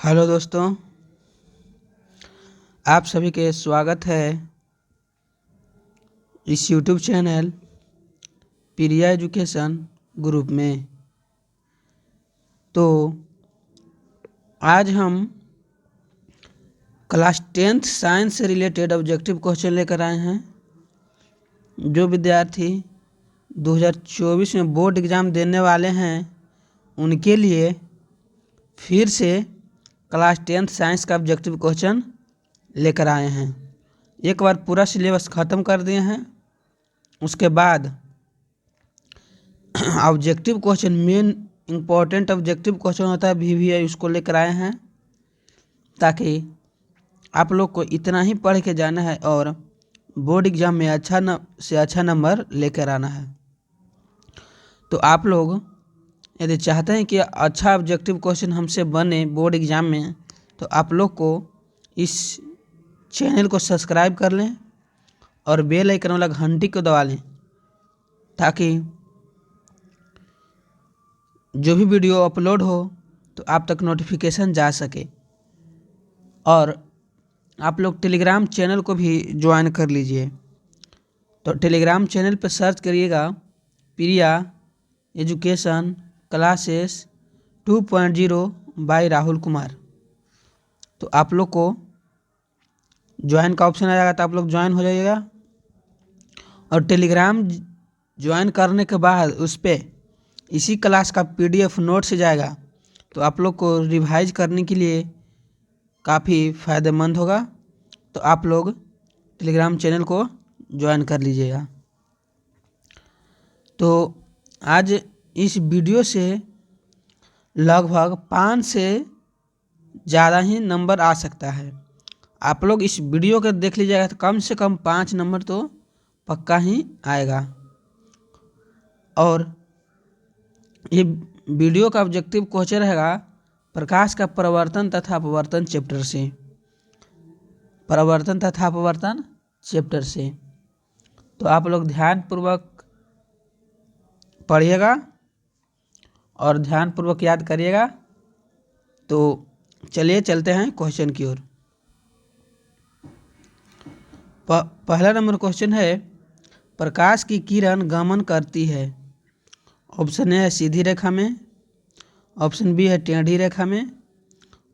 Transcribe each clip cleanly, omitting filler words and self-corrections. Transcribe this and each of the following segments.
Hello दोस्तों, आप सभी के स्वागत है इस यूट्यूब चैनल प्रिया एजुकेशन ग्रुप में। तो आज हम क्लास 10th साइंस से रिलेटेड ऑब्जेक्टिव क्वेश्चन लेकर आए हैं। जो विद्यार्थी 2024 में बोर्ड एग्ज़ाम देने वाले हैं उनके लिए फिर से क्लास 10th साइंस का ऑब्जेक्टिव क्वेश्चन लेकर आए हैं। एक बार पूरा सिलेबस ख़त्म कर दिए हैं, उसके बाद objective question main important objective question होता है VVI, उसको लेकर आए हैं ताकि आप लोग को इतना ही पढ़ के जाना है और बोर्ड एग्ज़ाम में अच्छा नंबर लेकर आना है। तो आप लोग यदि चाहते हैं कि अच्छा ऑब्जेक्टिव क्वेश्चन हमसे बने बोर्ड एग्ज़ाम में, तो आप लोग को इस चैनल को सब्सक्राइब कर लें और बेल आइकन वाला घंटी को दबा लें ताकि जो भी वीडियो अपलोड हो तो आप तक नोटिफिकेशन जा सके। और आप लोग टेलीग्राम चैनल को भी ज्वाइन कर लीजिए। तो टेलीग्राम चैनल पर सर्च करिएगा Priya Education Classes 2.0 by Rahul Kumar. तो आप लोग को ज्वाइन का ऑप्शन आ जाएगा, तो आप लोग ज्वाइन हो जाइएगा। और टेलीग्राम ज्वाइन करने के बाद उस पर इसी क्लास का PDF नोट से जाएगा, तो आप लोग को रिवाइज करने के लिए काफ़ी फ़ायदेमंद होगा। तो आप लोग टेलीग्राम चैनल को ज्वाइन कर लीजिएगा। तो आज इस वीडियो से लगभग 5 से ज़्यादा ही नंबर आ सकता है। आप लोग इस वीडियो को देख लीजिएगा तो कम से कम 5 नंबर तो पक्का ही आएगा। और ये वीडियो का ऑब्जेक्टिव क्वेश्चन रहेगा प्रकाश का परिवर्तन तथा अपवर्तन चैप्टर से। परिवर्तन तथा अपवर्तन चैप्टर से तो आप लोग ध्यानपूर्वक पढ़िएगा और ध्यानपूर्वक याद करिएगा। तो चलिए चलते हैं क्वेश्चन की ओर। पहला नंबर क्वेश्चन है, प्रकाश की किरण गमन करती है। ऑप्शन ए है सीधी रेखा में, ऑप्शन बी है टेढ़ी रेखा में,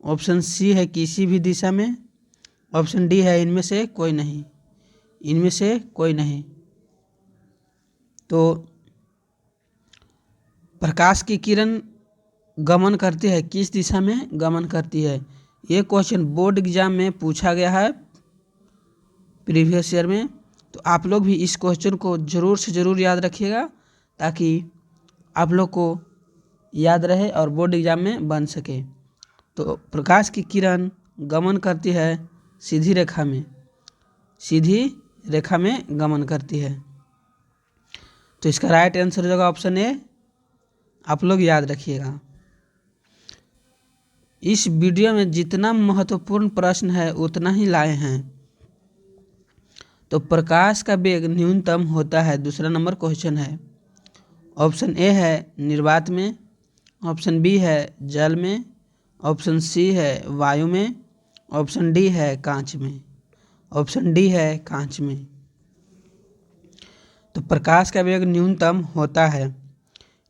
ऑप्शन सी है किसी भी दिशा में, ऑप्शन डी है इनमें से कोई नहीं। इनमें से कोई नहीं। तो प्रकाश की किरण गमन करती है, किस दिशा में गमन करती है? ये क्वेश्चन बोर्ड एग्जाम में पूछा गया है प्रीवियस ईयर में। तो आप लोग भी इस क्वेश्चन को ज़रूर से ज़रूर याद रखिएगा ताकि आप लोग को याद रहे और बोर्ड एग्जाम में बन सके। तो प्रकाश की किरण गमन करती है सीधी रेखा में, सीधी रेखा में गमन करती है। तो इसका राइट आंसर हो जाएगा ऑप्शन ए। आप लोग याद रखिएगा। इस वीडियो में जितना महत्वपूर्ण प्रश्न है उतना ही लाए हैं। तो प्रकाश का वेग न्यूनतम होता है, दूसरा नंबर क्वेश्चन है। ऑप्शन ए है निर्वात में, ऑप्शन बी है जल में, ऑप्शन सी है वायु में, ऑप्शन डी है कांच में। ऑप्शन डी है कांच में। तो प्रकाश का वेग न्यूनतम होता है।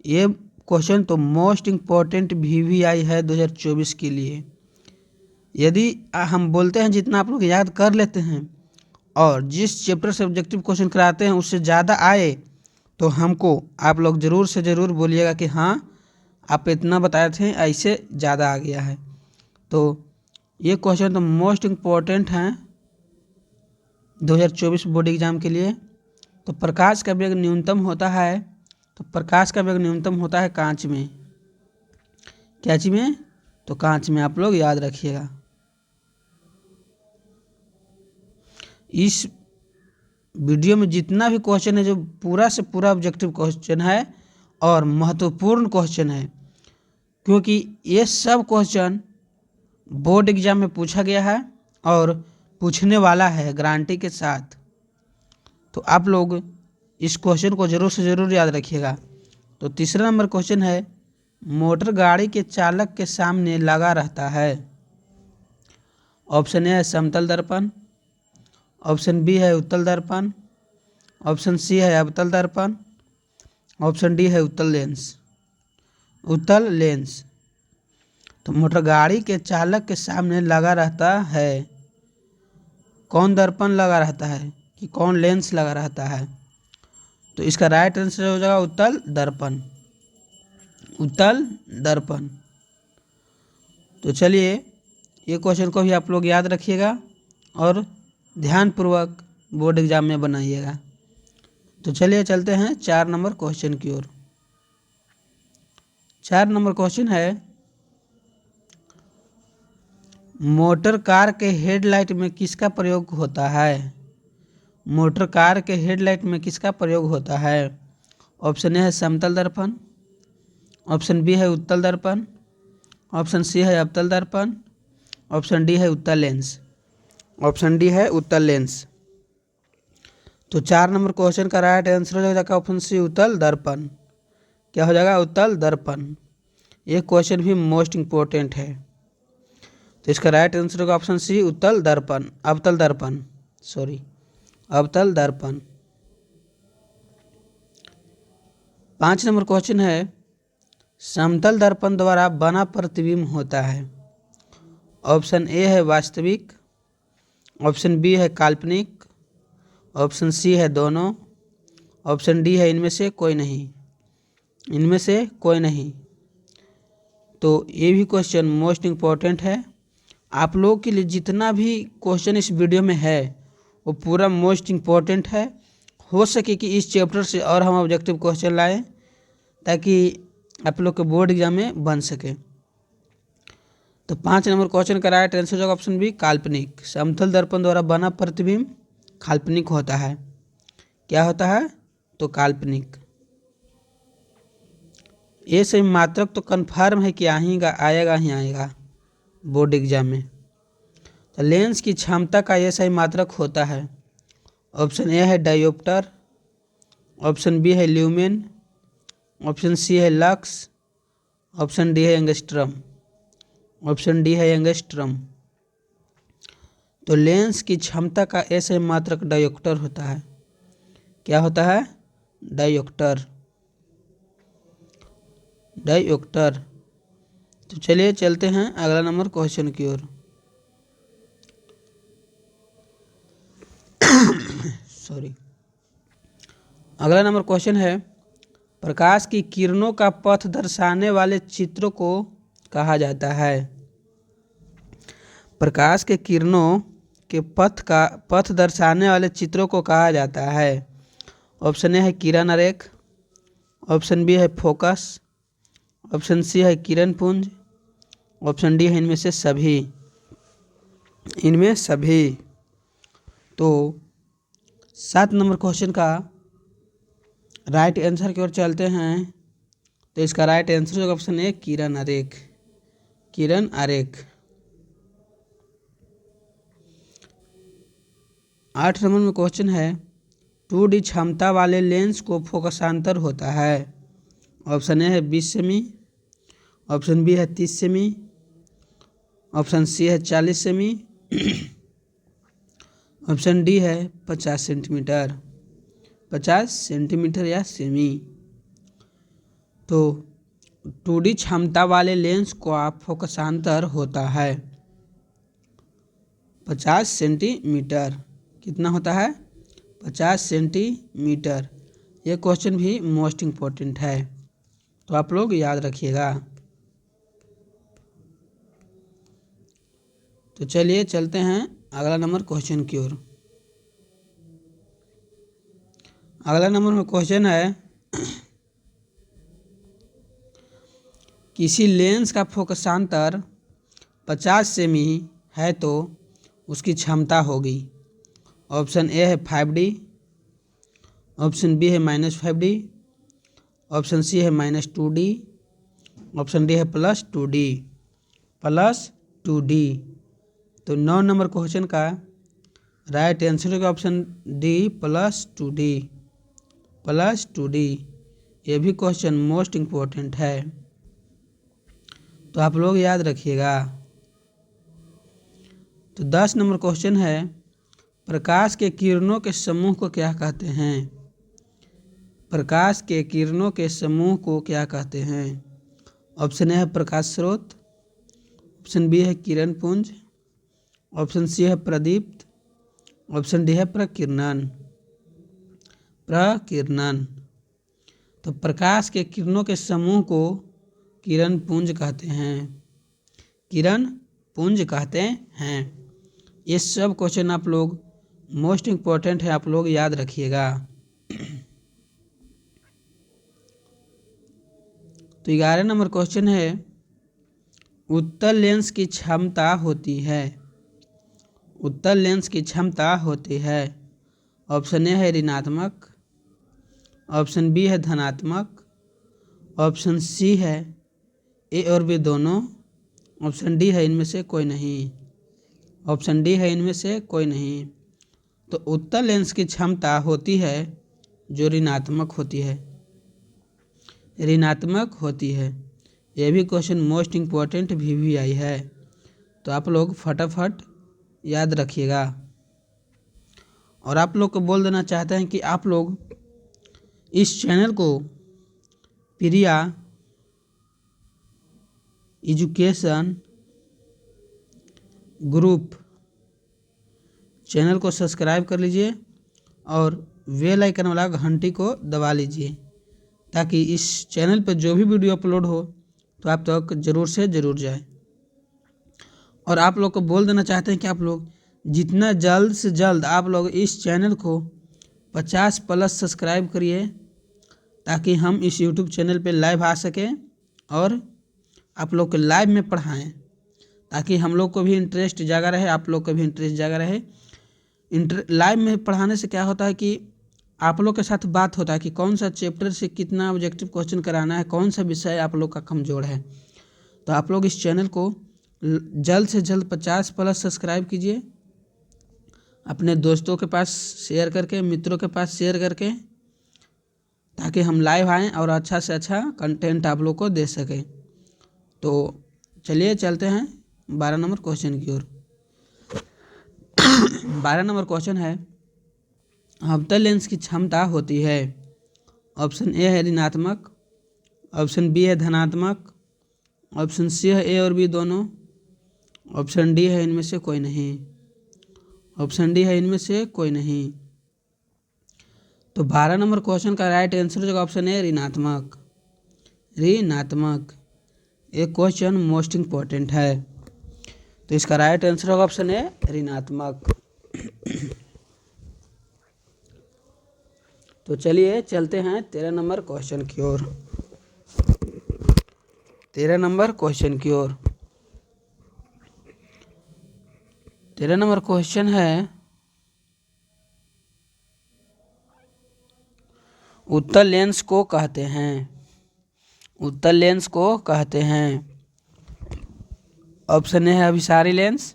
ये क्वेश्चन तो मोस्ट इम्पोर्टेंट VVI है 2024 के लिए। यदि हम बोलते हैं जितना आप लोग याद कर लेते हैं और जिस चैप्टर से ऑब्जेक्टिव क्वेश्चन कराते हैं उससे ज़्यादा आए तो हमको आप लोग ज़रूर से ज़रूर बोलिएगा कि हाँ आप इतना बताए थे, ऐसे ज़्यादा आ गया है। तो ये क्वेश्चन तो मोस्ट इम्पोर्टेंट हैं 2024 बोर्ड एग्ज़ाम के लिए। तो प्रकाश का वेग न्यूनतम होता है, तो प्रकाश का वेग न्यूनतम होता है कांच में। क्या चीज में? तो कांच में। आप लोग याद रखिएगा। इस वीडियो में जितना भी क्वेश्चन है जो पूरा से पूरा ऑब्जेक्टिव क्वेश्चन है और महत्वपूर्ण क्वेश्चन है, क्योंकि ये सब क्वेश्चन बोर्ड एग्जाम में पूछा गया है और पूछने वाला है गारंटी के साथ। तो आप लोग इस क्वेश्चन को ज़रूर से ज़रूर याद रखिएगा। तो तीसरा नंबर क्वेश्चन है, मोटर गाड़ी के चालक के सामने लगा रहता है। ऑप्शन ए है समतल दर्पण, ऑप्शन बी है उत्तल दर्पण, ऑप्शन सी है अवतल दर्पण, ऑप्शन डी है उत्तल लेंस। उत्तल लेंस तो मोटर गाड़ी के चालक के सामने लगा रहता है, कौन दर्पण लगा रहता है कि कौन लेंस लगा रहता है? तो इसका राइट आंसर हो जाएगा उत्तल दर्पण, उत्तल दर्पण। तो चलिए ये क्वेश्चन को भी आप लोग याद रखिएगा और ध्यानपूर्वक बोर्ड एग्जाम में बनाइएगा। तो चलिए चलते हैं 4 नंबर क्वेश्चन की ओर। 4 नंबर क्वेश्चन है, मोटर कार के हेडलाइट में किसका प्रयोग होता है? मोटर कार के हेडलाइट में किसका प्रयोग होता है? ऑप्शन ए है समतल दर्पण, ऑप्शन बी है उत्तल दर्पण, ऑप्शन सी है अवतल दर्पण, ऑप्शन डी है उत्तल लेंस। ऑप्शन डी है उत्तल लेंस। तो 4 नंबर क्वेश्चन का राइट आंसर हो जाएगा ऑप्शन सी उत्तल दर्पण। क्या हो जाएगा? उत्तल दर्पण। ये क्वेश्चन भी मोस्ट इम्पोर्टेंट है। तो इसका राइट आंसर होगा ऑप्शन सी उत्तल दर्पण, अवतल दर्पण, सॉरी अवतल दर्पण। 5 नंबर क्वेश्चन है, समतल दर्पण द्वारा बना प्रतिबिंब होता है। ऑप्शन ए है वास्तविक, ऑप्शन बी है काल्पनिक, ऑप्शन सी है दोनों, ऑप्शन डी है इनमें से कोई नहीं। इनमें से कोई नहीं। तो ये भी क्वेश्चन मोस्ट इम्पोर्टेंट है। आप लोगों के लिए जितना भी क्वेश्चन इस वीडियो में है वो पूरा मोस्ट इम्पोर्टेंट है। हो सके कि इस चैप्टर से और हम ऑब्जेक्टिव क्वेश्चन लाएं ताकि आप लोग के बोर्ड एग्जाम में बन सके। तो 5 नंबर क्वेश्चन का राइट आंसर होगा ऑप्शन बी काल्पनिक। समतल दर्पण द्वारा बना प्रतिबिंब काल्पनिक होता है। क्या होता है? तो काल्पनिक। ये सही मात्रक तो कन्फर्म है कि आएगा ही आएगा बोर्ड एग्जाम में। तो लेंस की क्षमता का ये सही मात्रक होता है। ऑप्शन ए है डायोप्टर, ऑप्शन बी है ल्यूमेन, ऑप्शन सी है लक्स, ऑप्शन डी है एंगस्ट्रम। ऑप्शन डी है एंगस्ट्रम। तो लेंस की क्षमता का ऐसे मात्रक डायोप्टर होता है। क्या होता है? Dioptre, dioptre. तो चलिए चलते हैं अगला नंबर क्वेश्चन की ओर। सॉरी। अगला नंबर क्वेश्चन है, प्रकाश की किरणों का पथ दर्शाने वाले चित्रों को कहा जाता है। प्रकाश के किरणों के पथ दर्शाने वाले चित्रों को कहा जाता है। ऑप्शन ए है किरण आरेख, ऑप्शन बी है फोकस, ऑप्शन सी है किरण पुंज, ऑप्शन डी है इनमें से सभी। इनमें सभी। तो 7 नंबर क्वेश्चन का राइट आंसर की ओर चलते हैं। तो इसका राइट आंसर होगा ऑप्शन ए किरण आरेख, किरण आरेख। 8 नंबर में क्वेश्चन है, 2D क्षमता वाले लेंस को फोकसांतर होता है। ऑप्शन ए है 20 सेमी, ऑप्शन बी है 30 सेमी, ऑप्शन सी है 40 सेमी, ऑप्शन डी है 50 सेंटीमीटर, 50 सेंटीमीटर या सेमी। तो 2D क्षमता वाले लेंस का फोकसांतर होता है 50 सेंटीमीटर। कितना होता है? 50 सेंटीमीटर। ये क्वेश्चन भी मोस्ट इम्पोर्टेंट है, तो आप लोग याद रखिएगा। तो चलिए चलते हैं अगला नंबर क्वेश्चन की ओर। अगला नंबर में क्वेश्चन है, किसी लेंस का फोकसांतर 50 सेमी है तो उसकी क्षमता होगी। ऑप्शन ए है 5D, ऑप्शन बी है -5D, ऑप्शन सी है -2D, ऑप्शन डी है +2D, +2D। तो 9 नंबर क्वेश्चन का राइट आंसर होगा ऑप्शन डी +2D, +2D। ये भी क्वेश्चन मोस्ट इम्पोर्टेंट है, तो आप लोग याद रखिएगा। तो 10 नंबर क्वेश्चन है, प्रकाश के किरणों के समूह को क्या कहते हैं? प्रकाश के किरणों के समूह को क्या कहते हैं? ऑप्शन ए है प्रकाश स्रोत, ऑप्शन बी है किरण पुंज, ऑप्शन सी है प्रदीप्त, ऑप्शन डी है प्रकीर्णन। प्रकीर्णन। तो प्रकाश के किरणों के समूह को किरण पुंज कहते हैं। किरण पुंज कहते हैं। ये सब क्वेश्चन आप लोग मोस्ट इम्पोर्टेंट है, आप लोग याद रखिएगा। तो 11 नंबर क्वेश्चन है, उत्तल लेंस की क्षमता होती है। उत्तल लेंस की क्षमता होती है। ऑप्शन ए है ऋणात्मक, ऑप्शन बी है धनात्मक, ऑप्शन सी है ए और बी दोनों, ऑप्शन डी है इनमें से कोई नहीं। ऑप्शन डी है इनमें से कोई नहीं। तो उत्तल लेंस की क्षमता होती है जो ऋणात्मक होती है। ऋणात्मक होती है। यह भी क्वेश्चन मोस्ट इम्पोर्टेंट VVI है, तो आप लोग फटाफट याद रखिएगा। और आप लोग को बोल देना चाहते हैं कि आप लोग इस चैनल को प्रिया एजुकेशन ग्रुप चैनल को सब्सक्राइब कर लीजिए और बेल आइकन वाला घंटी को दबा लीजिए, ताकि इस चैनल पर जो भी वीडियो अपलोड हो तो आप तक ज़रूर से ज़रूर जाए। और आप लोग को बोल देना चाहते हैं कि आप लोग जितना जल्द से जल्द आप लोग इस चैनल को 50+ सब्सक्राइब करिए, ताकि हम इस YouTube चैनल पे लाइव आ सकें और आप लोग को लाइव में पढ़ाएं, ताकि हम लोग को भी इंटरेस्ट जागा रहे, आप लोग को भी इंटरेस्ट जागा रहे। लाइव में पढ़ाने से क्या होता है कि आप लोग के साथ बात होता है कि कौन सा चैप्टर से कितना ऑब्जेक्टिव क्वेश्चन कराना है, कौन सा विषय आप लोग का कमज़ोर है। तो आप लोग इस चैनल को जल्द से जल्द 50+ सब्सक्राइब कीजिए, अपने दोस्तों के पास शेयर करके, मित्रों के पास शेयर करके, ताकि हम लाइव आएँ और अच्छा से अच्छा कंटेंट आप लोग को दे सकें। तो चलिए चलते हैं 12 नंबर क्वेश्चन की ओर। 12 नंबर क्वेश्चन है, अवतल लेंस की क्षमता होती है। ऑप्शन ए है ऋणात्मक, ऑप्शन बी है धनात्मक, ऑप्शन सी है ए और बी दोनों, ऑप्शन डी है इनमें से कोई नहीं। ऑप्शन डी है इनमें से कोई नहीं। तो 12 नंबर क्वेश्चन का राइट आंसर जो ऑप्शन है ऋणात्मक। ऋणात्मक। एक क्वेश्चन मोस्ट इम्पोर्टेंट है, तो इसका राइट आंसर होगा ऑप्शन है ऋणात्मक। तो चलिए चलते हैं 13 नंबर क्वेश्चन की ओर। 13 नंबर क्वेश्चन की ओर। 13 नंबर क्वेश्चन है, उत्तल लेंस को कहते हैं। उत्तल लेंस को कहते हैं। ऑप्शन ए है अभिसारी लेंस,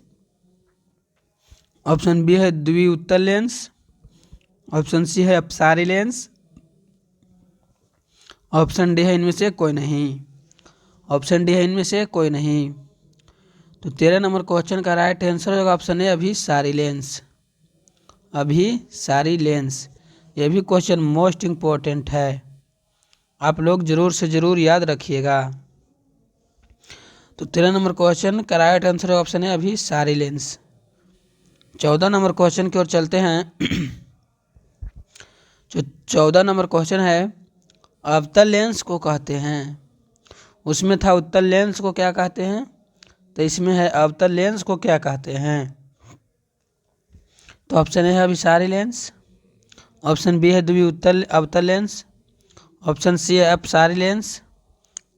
ऑप्शन बी है द्विउत्तल लेंस, ऑप्शन सी है अपसारी लेंस, ऑप्शन डी है इनमें से कोई नहीं। ऑप्शन डी है इनमें से कोई नहीं। तो 13 नंबर क्वेश्चन का राइट आंसर होगा ऑप्शन ए अभिसारी लेंस। अभिसारी लेंस। यह भी क्वेश्चन मोस्ट इम्पोर्टेंट है, आप लोग ज़रूर से ज़रूर याद रखिएगा। तो 13 नंबर क्वेश्चन का राइट आंसर ऑप्शन है अभिसारी लेंस। 14 नंबर क्वेश्चन की ओर चलते हैं। जो 14 नंबर क्वेश्चन है, अवतल लेंस को कहते हैं। उसमें था उत्तल लेंस को क्या कहते हैं, तो इसमें है अवतल लेंस को क्या कहते हैं। तो ऑप्शन ए है अभिसारी लेंस, ऑप्शन बी है द्विउत्तल अवतल लेंस, ऑप्शन सी है अपसारी लेंस,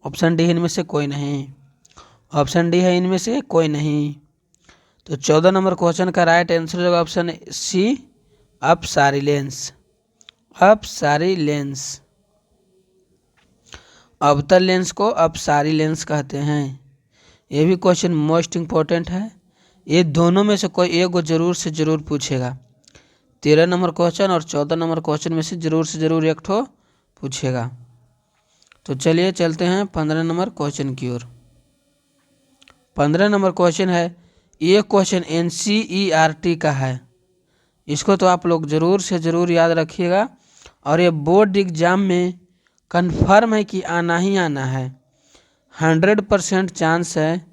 ऑप्शन डी है इनमें से कोई नहीं। ऑप्शन डी है इनमें से कोई नहीं। तो 14 नंबर क्वेश्चन का राइट आंसर होगा ऑप्शन सी अपसारी लेंस। अपसारी लेंस। अवतल लेंस को अपसारी लेंस कहते हैं। ये भी क्वेश्चन मोस्ट इम्पोर्टेंट है, ये दोनों में से कोई एक को जरूर से ज़रूर पूछेगा। 13 नंबर क्वेश्चन और 14 नंबर क्वेश्चन में से ज़रूर एक ठो पूछेगा। तो चलिए चलते हैं 15 नंबर क्वेश्चन की ओर। 15 नंबर क्वेश्चन है, ये क्वेश्चन NCERT का है, इसको तो आप लोग ज़रूर से ज़रूर याद रखिएगा। और ये बोर्ड एग्ज़ाम में कन्फर्म है कि आना ही आना है, 100% चांस है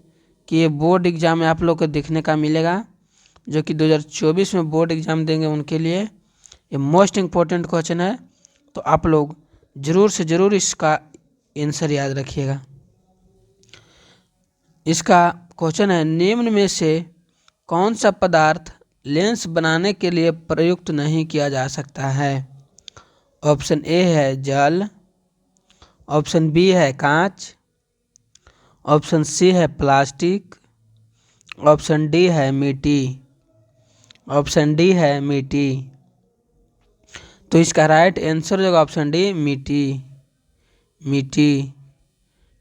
कि ये बोर्ड एग्ज़ाम में आप लोग को देखने का मिलेगा। जो कि 2024 में बोर्ड एग्ज़ाम देंगे उनके लिए ये मोस्ट इम्पोर्टेंट क्वेश्चन है, तो आप लोग ज़रूर से ज़रूर इसका आंसर याद रखिएगा। इसका क्वेश्चन है, निम्न में से कौन सा पदार्थ लेंस बनाने के लिए प्रयुक्त नहीं किया जा सकता है? ऑप्शन ए है जल, ऑप्शन बी है कांच, ऑप्शन सी है प्लास्टिक, ऑप्शन डी है मिट्टी, ऑप्शन डी है मिट्टी। तो इसका राइट आंसर जो होगा ऑप्शन डी मिट्टी। मिट्टी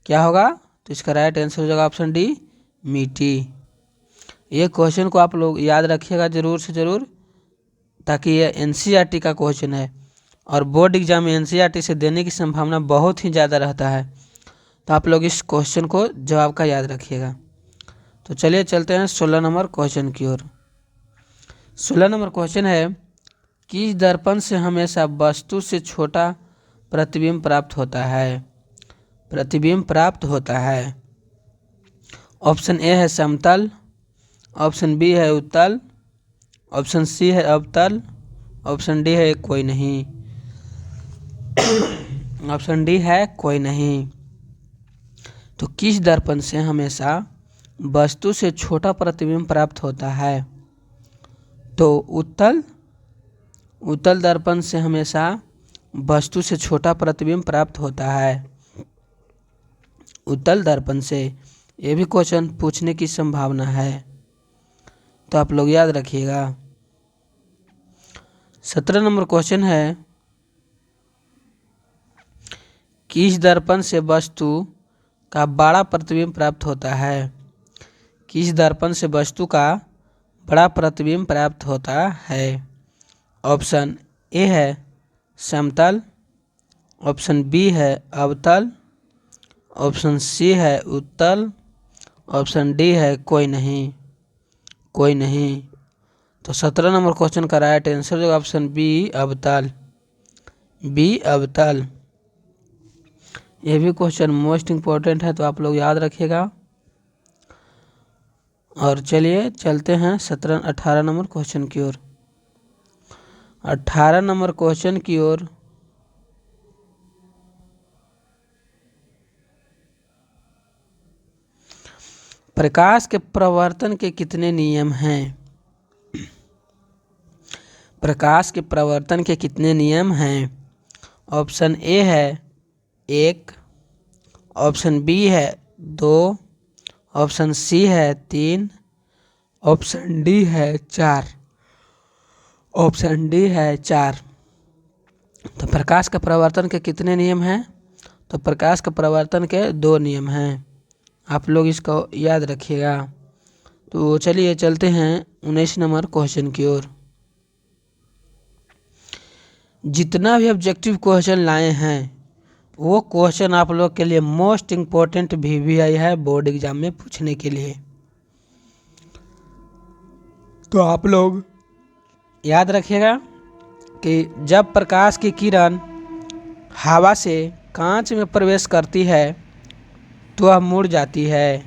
क्या होगा? तो इसका राइट आंसर हो जाएगा ऑप्शन डी मिट्टी। ये क्वेश्चन को आप लोग याद रखिएगा ज़रूर से ज़रूर, ताकि ये NCERT का क्वेश्चन है और बोर्ड एग्जाम में NCERT से देने की संभावना बहुत ही ज़्यादा रहता है, तो आप लोग इस क्वेश्चन को जवाब का याद रखिएगा। तो चलिए चलते हैं 16 नंबर क्वेश्चन की ओर। 16 नंबर क्वेश्चन है, किस दर्पण से हमेशा वस्तु से छोटा प्रतिबिंब प्राप्त होता है? प्रतिबिंब प्राप्त होता है। ऑप्शन ए है समतल, ऑप्शन बी है उत्तल, ऑप्शन सी है अवतल, ऑप्शन डी है कोई नहीं। ऑप्शन डी है कोई नहीं। तो किस दर्पण से हमेशा वस्तु से छोटा प्रतिबिंब प्राप्त होता है? तो उत्तल दर्पण से हमेशा वस्तु से छोटा प्रतिबिंब प्राप्त होता है। उत्तल दर्पण से ये भी क्वेश्चन पूछने की संभावना है, तो आप लोग याद रखिएगा। 17 नंबर क्वेश्चन है, किस दर्पण से वस्तु का बड़ा प्रतिबिंब प्राप्त होता है? किस दर्पण से वस्तु का बड़ा प्रतिबिंब प्राप्त होता है? ऑप्शन ए है समतल, ऑप्शन बी है अवतल, ऑप्शन सी है उत्तल, ऑप्शन डी है कोई नहीं। कोई नहीं। तो 17 नंबर क्वेश्चन का राइट आंसर जो ऑप्शन बी अवतल। बी अवतल। यह भी क्वेश्चन मोस्ट इम्पोर्टेंट है, तो आप लोग याद रखिएगा। और चलिए चलते हैं 18 नंबर क्वेश्चन की ओर। 18 नंबर क्वेश्चन की ओर प्रकाश के प्रवर्तन के कितने नियम हैं? प्रकाश के प्रवर्तन के कितने नियम हैं? ऑप्शन ए है 1, ऑप्शन बी है 2, ऑप्शन सी है 3, ऑप्शन डी है 4। ऑप्शन डी है 4। तो प्रकाश के प्रवर्तन के कितने नियम हैं? तो प्रकाश के प्रवर्तन के 2 नियम हैं, आप लोग इसको याद रखिएगा। तो चलिए चलते हैं 19 नंबर क्वेश्चन की ओर। जितना भी ऑब्जेक्टिव क्वेश्चन लाए हैं वो क्वेश्चन आप लोग के लिए मोस्ट इम्पोर्टेंट VVI है बोर्ड एग्जाम में पूछने के लिए, तो आप लोग याद रखिएगा कि जब प्रकाश की किरण हवा से कांच में प्रवेश करती है तो वह मुड़ जाती है।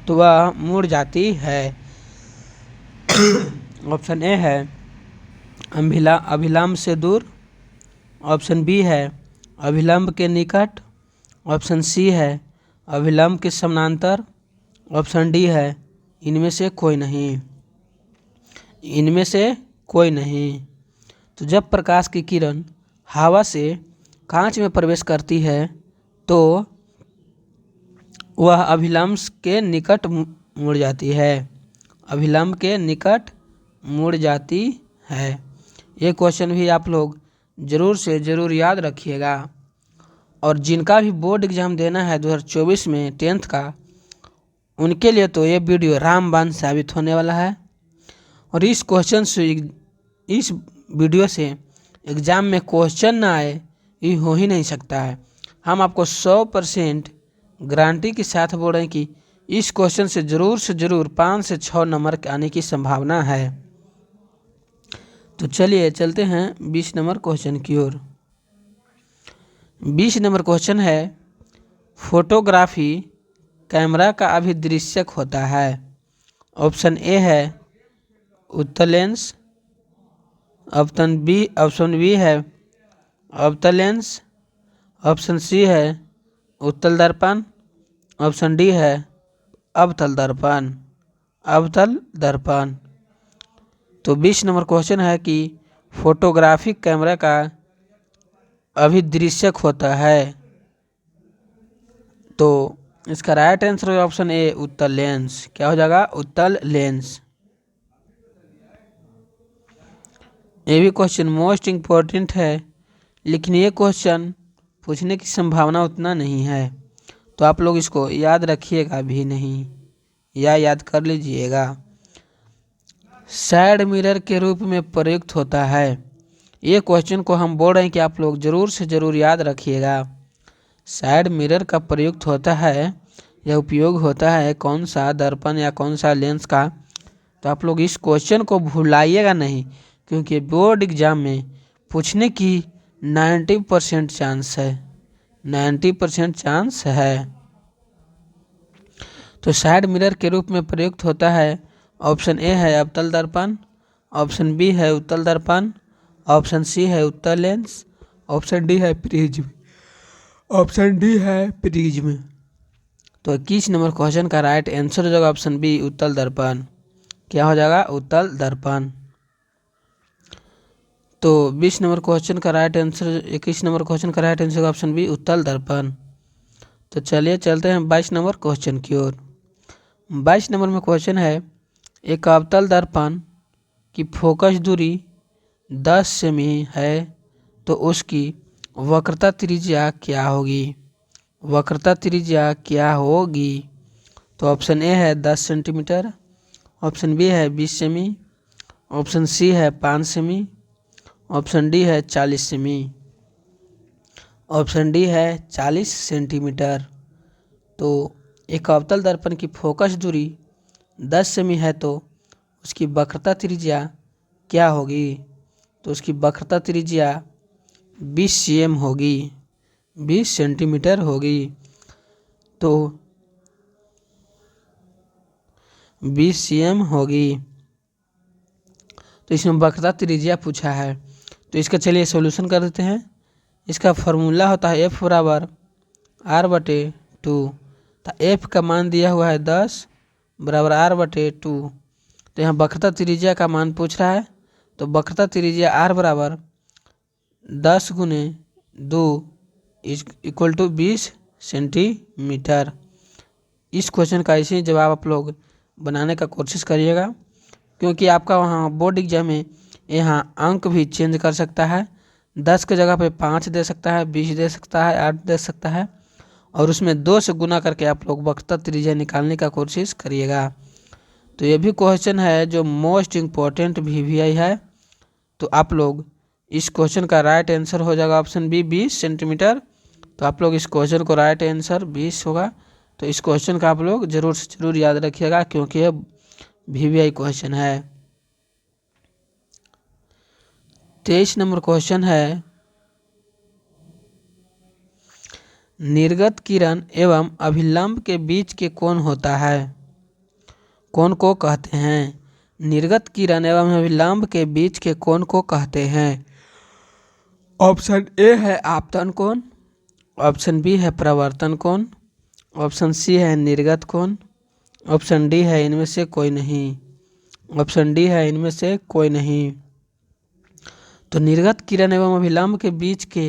तो वह मुड़ जाती है। ऑप्शन ए है अभिलंब से दूर, ऑप्शन बी है अभिलंब के निकट, ऑप्शन सी है अभिलंब के समानांतर, ऑप्शन डी है इनमें से कोई नहीं। इनमें से कोई नहीं। तो जब प्रकाश की किरण हवा से कांच में प्रवेश करती है तो वह अभिलंब के निकट मुड़ जाती है। अभिलंब के निकट मुड़ जाती है। ये क्वेश्चन भी आप लोग ज़रूर से ज़रूर याद रखिएगा। और जिनका भी बोर्ड एग्ज़ाम देना है 2024 में 10th का, उनके लिए तो ये वीडियो रामबाण साबित होने वाला है। और इस वीडियो से एग्ज़ाम में क्वेश्चन ना आए ये हो ही नहीं सकता है। हम आपको 100% गारंटी के साथ बोल रहे हैं कि इस क्वेश्चन से ज़रूर 5 से 6 नंबर आने की संभावना है। तो चलिए चलते हैं 20 नंबर क्वेश्चन की ओर। 20 नंबर क्वेश्चन है, फोटोग्राफी कैमरा का अभिदृश्यक होता है। ऑप्शन ए है उत्तल लेंस, ऑप्शन बी है अवतल लेंस, ऑप्शन सी है उत्तल दर्पण, ऑप्शन डी है अवतल दर्पण। अवतल दर्पण। तो 20 नंबर क्वेश्चन है कि फोटोग्राफिक कैमरा का अभिदृश्यक होता है। तो इसका राइट आंसर है ऑप्शन ए उत्तल लेंस। क्या हो जाएगा? उत्तल लेंस। ये भी क्वेश्चन मोस्ट इम्पोर्टेंट है, लेकिन ये क्वेश्चन पूछने की संभावना उतना नहीं है, तो आप लोग इसको याद रखिएगा भी नहीं या याद कर लीजिएगा। साइड मिरर के रूप में प्रयुक्त होता है। ये क्वेश्चन को हम बोल रहे हैं कि आप लोग ज़रूर से ज़रूर याद रखिएगा। साइड मिरर का प्रयुक्त होता है या उपयोग होता है कौन सा दर्पण या कौन सा लेंस का? तो आप लोग इस क्वेश्चन को भुलाइएगा नहीं, क्योंकि बोर्ड एग्जाम में पूछने की 90% चांस है। 90% चांस है। तो साइड मिरर के रूप में प्रयुक्त होता है। ऑप्शन ए है अवतल दर्पण, ऑप्शन बी है उत्तल दर्पण, ऑप्शन सी है उत्तल लेंस, ऑप्शन डी है प्रिज्म। ऑप्शन डी है प्रिज्म। तो 21 नंबर क्वेश्चन का राइट आंसर हो जाएगा ऑप्शन बी उत्तल दर्पण। क्या हो जाएगा? उत्तल दर्पण। तो 20 नंबर क्वेश्चन का राइट आंसर 21 नंबर क्वेश्चन का राइट आंसर ऑप्शन बी उत्तल दर्पण। तो चलिए चलते हैं 22 नंबर क्वेश्चन की ओर। 22 नंबर में क्वेश्चन है, एक अवतल दर्पण की फोकस दूरी 10 सेमी है तो उसकी वक्रता त्रिज्या क्या होगी? वक्रता त्रिज्या क्या होगी? तो ऑप्शन ए है 10 सेंटीमीटर, ऑप्शन बी है 20 सेमी, ऑप्शन सी है 5 सेमी, ऑप्शन डी है 40 सेमी। ऑप्शन डी है 40 सेंटीमीटर। तो एक अवतल दर्पण की फोकस दूरी 10 सेमी है तो उसकी वक्रता त्रिज्या क्या होगी? तो उसकी वक्रता त्रिज्या 20 cm होगी, 20 सेंटीमीटर होगी। तो 20 cm होगी। तो इसमें वक्रता त्रिज्या पूछा है, तो इसका चलिए सॉल्यूशन कर देते हैं। इसका फॉर्मूला होता है F बराबर R/2। तो F का मान दिया हुआ है 10 बराबर R/2। तो यहाँ वक्रता त्रिज्या का मान पूछ रहा है, तो वक्रता त्रिज्या R बराबर 10 गुने 2 इक्वल टू 20 सेंटीमीटर। इस क्वेश्चन का ऐसे ही जवाब आप लोग बनाने का कोशिश करिएगा, क्योंकि आपका वहाँ बोर्ड एग्जाम में यहाँ अंक भी चेंज कर सकता है। 10 के जगह पे 5 दे सकता है, 20 दे सकता है, 8 दे सकता है, और उसमें 2 से गुना करके आप लोग वक्रता त्रिज्या निकालने का कोशिश करिएगा। तो ये भी क्वेश्चन है जो मोस्ट इम्पोर्टेंट VVI है। तो आप लोग इस क्वेश्चन का राइट आंसर हो जाएगा ऑप्शन बी 20 सेंटीमीटर। तो आप लोग इस क्वेश्चन को राइट आंसर 20 होगा। तो इस क्वेश्चन का आप लोग ज़रूर से ज़रूर याद रखिएगा, क्योंकि ये VVI क्वेश्चन है। 23 नंबर क्वेश्चन है, निर्गत किरण एवं अभिलंब के बीच के कोण होता है, कोण को कहते हैं? निर्गत किरण एवं अभिलंब के बीच के कोण को कहते हैं। ऑप्शन ए है आपतन कोण, ऑप्शन बी है प्रवर्तन कोण, ऑप्शन सी है निर्गत कोण, ऑप्शन डी है इनमें से कोई नहीं। ऑप्शन डी है इनमें से कोई नहीं। तो निर्गत किरण एवं अभिलंब के बीच के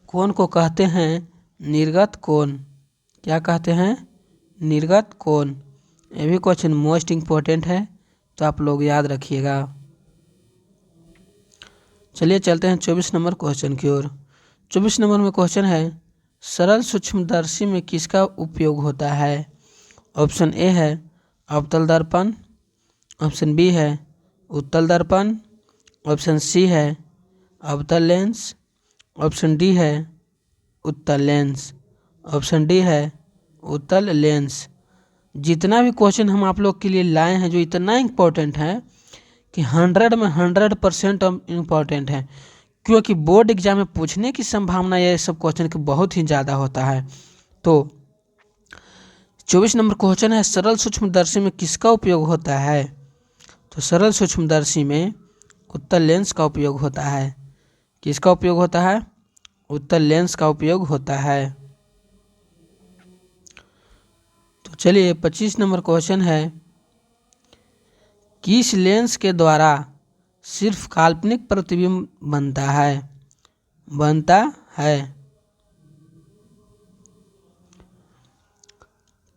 कोण को कहते हैं निर्गत कोण। क्या कहते हैं? निर्गत कोण। ये भी क्वेश्चन मोस्ट इम्पोर्टेंट है, तो आप लोग याद रखिएगा। चलिए चलते हैं 24 नंबर क्वेश्चन की ओर। 24 नंबर में क्वेश्चन है, सरल सूक्ष्मदर्शी में किसका उपयोग होता है? ऑप्शन ए है अवतल दर्पण, ऑप्शन बी है उत्तल दर्पण, ऑप्शन सी है अवतल लेंस, ऑप्शन डी है उत्तल लेंस, ऑप्शन डी है उत्तल लेंस। जितना भी क्वेश्चन हम आप लोग के लिए लाए हैं जो इतना इम्पोर्टेंट है कि 100 में 100% इम्पोर्टेंट है, क्योंकि बोर्ड एग्जाम में पूछने की संभावना ये सब क्वेश्चन की बहुत ही ज़्यादा होता है। तो 24 नंबर क्वेश्चन है, सरल सूक्ष्मदर्शी में किसका उपयोग होता है? तो सरल सूक्ष्मदर्शी में उत्तल लेंस का उपयोग होता है। किसका उपयोग होता है? उत्तल लेंस का उपयोग होता है। तो चलिए 25 नंबर क्वेश्चन है, किस लेंस के द्वारा सिर्फ काल्पनिक प्रतिबिंब बनता है?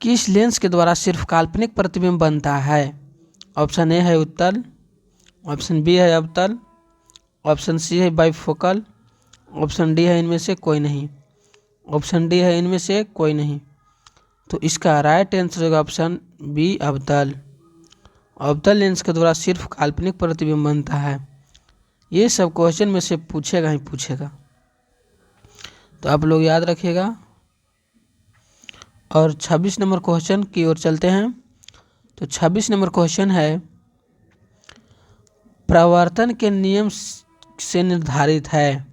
किस लेंस के द्वारा सिर्फ काल्पनिक प्रतिबिंब बनता है? ऑप्शन ए है उत्तल, ऑप्शन बी है अवतल, ऑप्शन सी है बाइफोकल, ऑप्शन डी है इनमें से कोई नहीं। ऑप्शन डी है इनमें से कोई नहीं। तो इसका राइट आंसर होगा ऑप्शन बी अवतल। अवतल लेंस के द्वारा सिर्फ काल्पनिक प्रतिबिंब बनता है। ये सब क्वेश्चन में से पूछेगा ही पूछेगा, तो आप लोग याद रखिएगा। और 26 नंबर क्वेश्चन की ओर चलते हैं। तो 26 नंबर क्वेश्चन है, प्रवर्तन के नियम से निर्धारित है।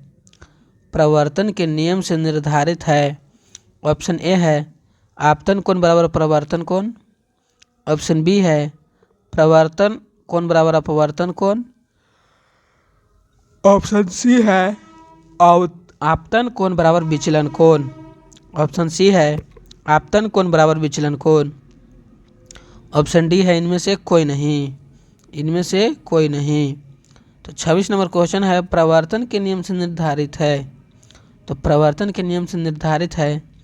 प्रवर्तन के नियम से निर्धारित है। ऑप्शन ए है आपतन कोण बराबर प्रवर्तन कोण, ऑप्शन बी है प्रवर्तन कोण बराबर अपवर्तन कोण, ऑप्शन सी है आपतन कोण बराबर विचलन कोण, ऑप्शन सी है आपतन कोण बराबर विचलन कोण, ऑप्शन डी है इनमें से कोई नहीं। इनमें से कोई नहीं। तो 26 नंबर क्वेश्चन है, प्रवर्तन के नियम से निर्धारित है। तो प्रवर्तन के नियम से निर्धारित है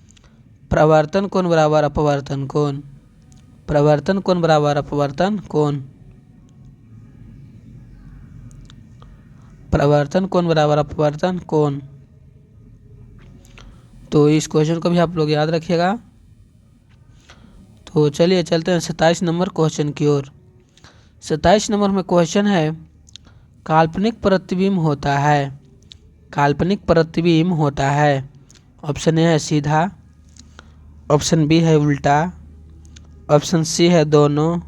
प्रवर्तन कोण बराबर अपवर्तन कोण, प्रवर्तन कोण बराबर अपवर्तन कोण, प्रवर्तन कोण बराबर अपवर्तन कोण। तो इस क्वेश्चन को भी आप लोग याद रखिएगा। तो चलिए चलते हैं 27 नंबर क्वेश्चन की ओर। 27 नंबर में क्वेश्चन है, काल्पनिक प्रतिबिंब होता है। काल्पनिक प्रतिबिंब होता है। ऑप्शन ए है सीधा, ऑप्शन बी है उल्टा, ऑप्शन सी है दोनों,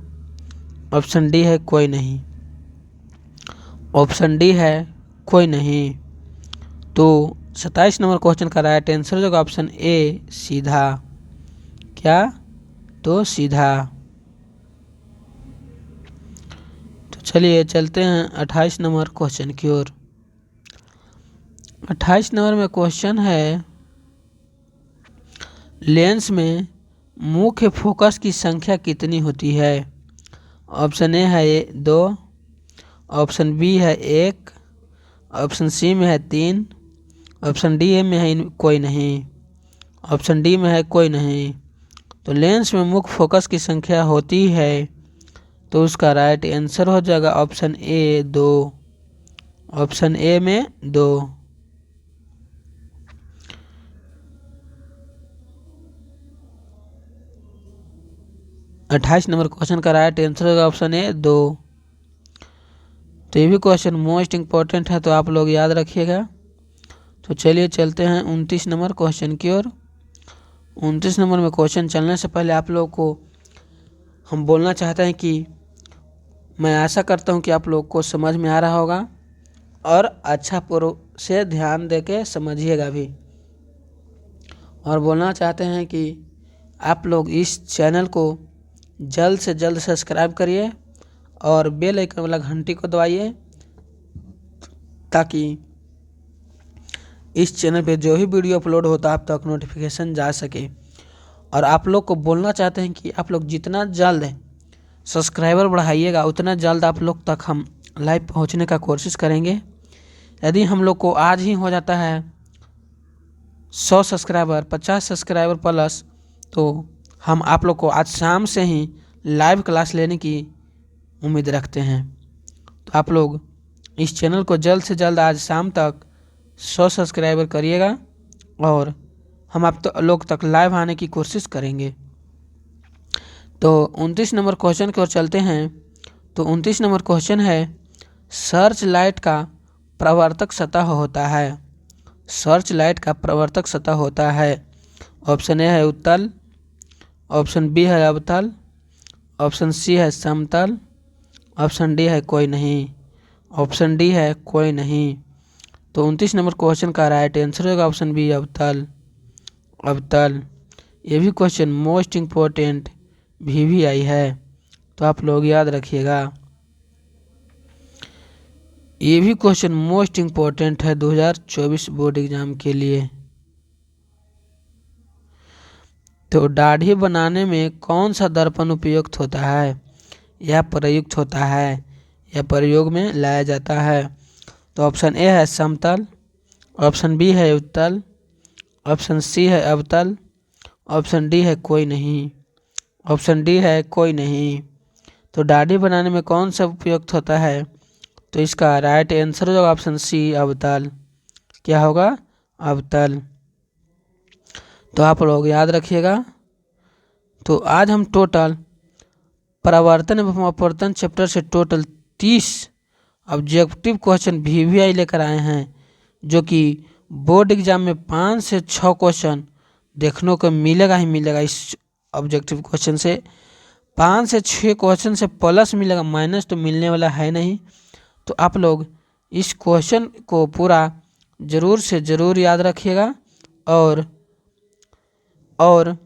ऑप्शन डी है कोई नहीं। ऑप्शन डी है कोई नहीं। तो 27 नंबर क्वेश्चन का राइट आंसर होगा ऑप्शन ए सीधा। क्या? तो सीधा। तो चलिए चलते हैं 28 नंबर क्वेश्चन की ओर। 28 नंबर में क्वेश्चन है, लेंस में मुख्य फोकस की संख्या कितनी होती है? ऑप्शन ए है 2, ऑप्शन बी है 1, ऑप्शन सी में है 3, ऑप्शन डी में है कोई नहीं, ऑप्शन डी में है कोई नहीं। तो लेंस में मुख्य फोकस की संख्या होती है, तो उसका राइट आंसर हो जाएगा ऑप्शन ए 2। ऑप्शन ए में 2। अट्ठाईस नंबर क्वेश्चन का राइट आंसर होगा ऑप्शन ए 2। तो ये भी क्वेश्चन मोस्ट इम्पोर्टेंट है, तो आप लोग याद रखिएगा। तो चलिए चलते हैं 29 नंबर क्वेश्चन की ओर। 29 नंबर में क्वेश्चन चलने से पहले आप लोग को हम बोलना चाहते हैं कि मैं आशा करता हूं कि आप लोग को समझ में आ रहा होगा और अच्छा पूर्व से ध्यान दे के समझिएगा भी। और बोलना चाहते हैं कि आप लोग इस चैनल को जल्द से जल्द सब्सक्राइब करिए और बेल आइकन वाला घंटी को दबाइए, ताकि इस चैनल पे जो भी वीडियो अपलोड होता है आप तक नोटिफिकेशन जा सके। और आप लोग को बोलना चाहते हैं कि आप लोग जितना जल्द सब्सक्राइबर बढ़ाइएगा उतना जल्द आप लोग तक हम लाइव पहुंचने का कोशिश करेंगे। यदि हम लोग को आज ही हो जाता है 100 सब्सक्राइबर, 50 सब्सक्राइबर प्लस, तो हम आप लोग को आज शाम से ही लाइव क्लास लेने की उम्मीद रखते हैं। तो आप लोग इस चैनल को जल्द से जल्द आज शाम तक 100 सब्सक्राइबर करिएगा और हम आप लोग तक लाइव आने की कोशिश करेंगे। तो 29 नंबर क्वेश्चन की ओर चलते हैं। तो 29 नंबर क्वेश्चन है, सर्च लाइट का प्रवर्तक सतह होता है। सर्च लाइट का प्रवर्तक सतह होता है। ऑप्शन ए है उत्तल, ऑप्शन बी है अवतल, ऑप्शन सी है समतल, ऑप्शन डी है कोई नहीं, ऑप्शन डी है कोई नहीं। तो 29 नंबर क्वेश्चन का राइट आंसर होगा ऑप्शन बी अवतल। अवतल ये भी क्वेश्चन मोस्ट इम्पोर्टेंट VVI है, तो आप लोग याद रखिएगा। ये भी क्वेश्चन मोस्ट इम्पोर्टेंट है 2024 बोर्ड एग्जाम के लिए। तो दाढ़ी बनाने में कौन सा दर्पण उपयुक्त होता है, या प्रयुक्त होता है, या प्रयोग में लाया जाता है? तो ऑप्शन ए है समतल, ऑप्शन बी है उत्तल, ऑप्शन सी है अवतल, ऑप्शन डी है कोई नहीं, ऑप्शन डी है कोई नहीं। तो दाढ़ी बनाने में कौन सा उपयुक्त होता है? तो इसका राइट आंसर होगा ऑप्शन सी अवतल। क्या होगा? अवतल। तो आप लोग याद रखिएगा। तो आज हम टोटल परावर्तन एवं अपवर्तन चैप्टर से टोटल 30 ऑब्जेक्टिव क्वेश्चन VVI लेकर आए हैं, जो कि बोर्ड एग्जाम में 5 से 6 क्वेश्चन देखने को मिलेगा ही मिलेगा। इस ऑब्जेक्टिव क्वेश्चन से 5 से 6 क्वेश्चन से प्लस मिलेगा, माइनस तो मिलने वाला है नहीं। तो आप लोग इस क्वेश्चन को पूरा ज़रूर से ज़रूर याद रखिएगा, और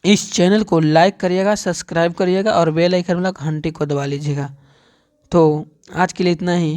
इस चैनल को लाइक करिएगा, सब्सक्राइब करिएगा और बेल आइकन वाला घंटी को दबा लीजिएगा। तो आज के लिए इतना ही।